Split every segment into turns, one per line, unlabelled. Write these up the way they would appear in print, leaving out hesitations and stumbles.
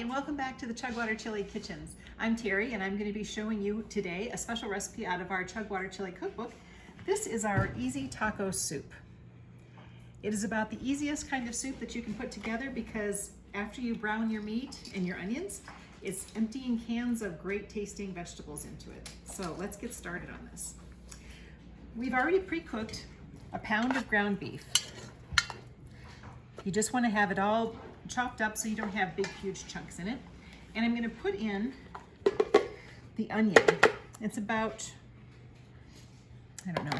and welcome back to the Chugwater Chili Kitchens. I'm Terry and I'm going to be showing you today a special recipe out of our Chugwater Chili cookbook. This is our easy taco soup. It is about the easiest kind of soup that you can put together because after you brown your meat and your onions, it's emptying cans of great tasting vegetables into it. So let's get started on this. We've already pre-cooked a pound of ground beef. You just want to have it all chopped up so you don't have big, huge chunks in it. And I'm going to put in the onion. It's about, I don't know,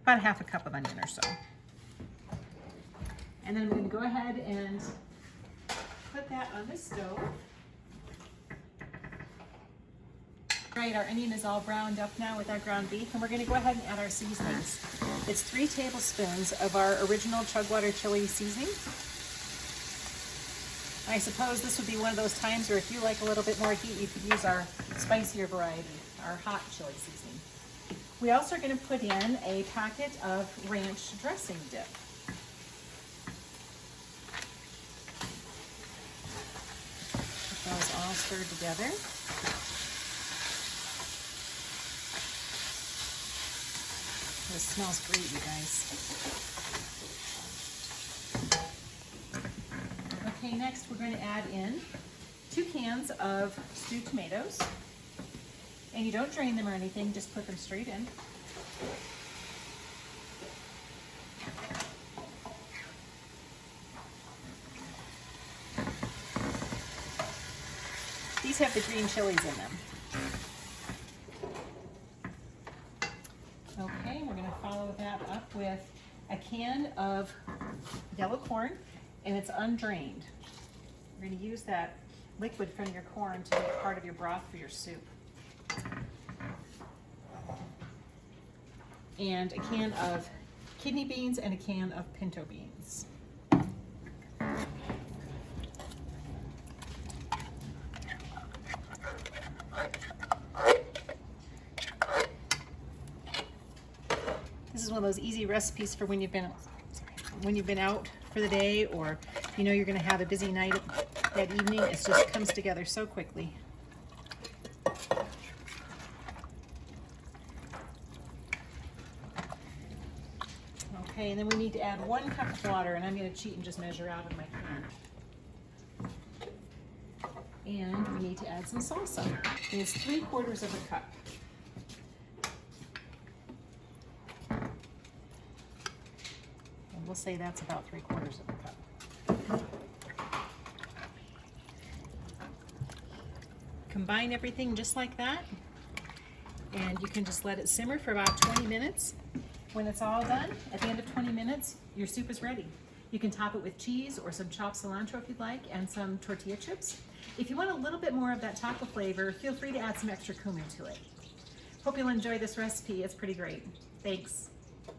about half a cup of onion or so. And then I'm going to go ahead and put that on the stove. All right, our onion is all browned up now with our ground beef, and we're going to go ahead and add our seasonings. It's 3 tablespoons of our original Chugwater chili seasoning. I suppose this would be one of those times where if you like a little bit more heat, you could use our spicier variety, our hot chili seasoning. We also are going to put in a packet of ranch dressing dip. Get those all stirred together. This smells great, you guys. Okay, next we're going to add in 2 cans of stewed tomatoes. And you don't drain them or anything, just put them straight in. These have the green chilies in them. Okay, we're going to follow that up with a can of yellow corn, and it's undrained. We're going to use that liquid from your corn to make part of your broth for your soup. And a can of kidney beans and a can of pinto beans. This is one of those easy recipes for when you've been out for the day, or you know you're going to have a busy night that evening. It just comes together so quickly. Okay, and then we need to add 1 cup of water, and I'm going to cheat and just measure out of my pan. And we need to add some salsa. And it's 3/4 of a cup. We'll say that's about 3/4 of a cup. Combine everything just like that, and you can just let it simmer for about 20 minutes. When it's all done, at the end of 20 minutes, your soup is ready. You can top it with cheese or some chopped cilantro if you'd like, and some tortilla chips. If you want a little bit more of that taco flavor, feel free to add some extra cumin to it. Hope you'll enjoy this recipe. It's pretty great. Thanks.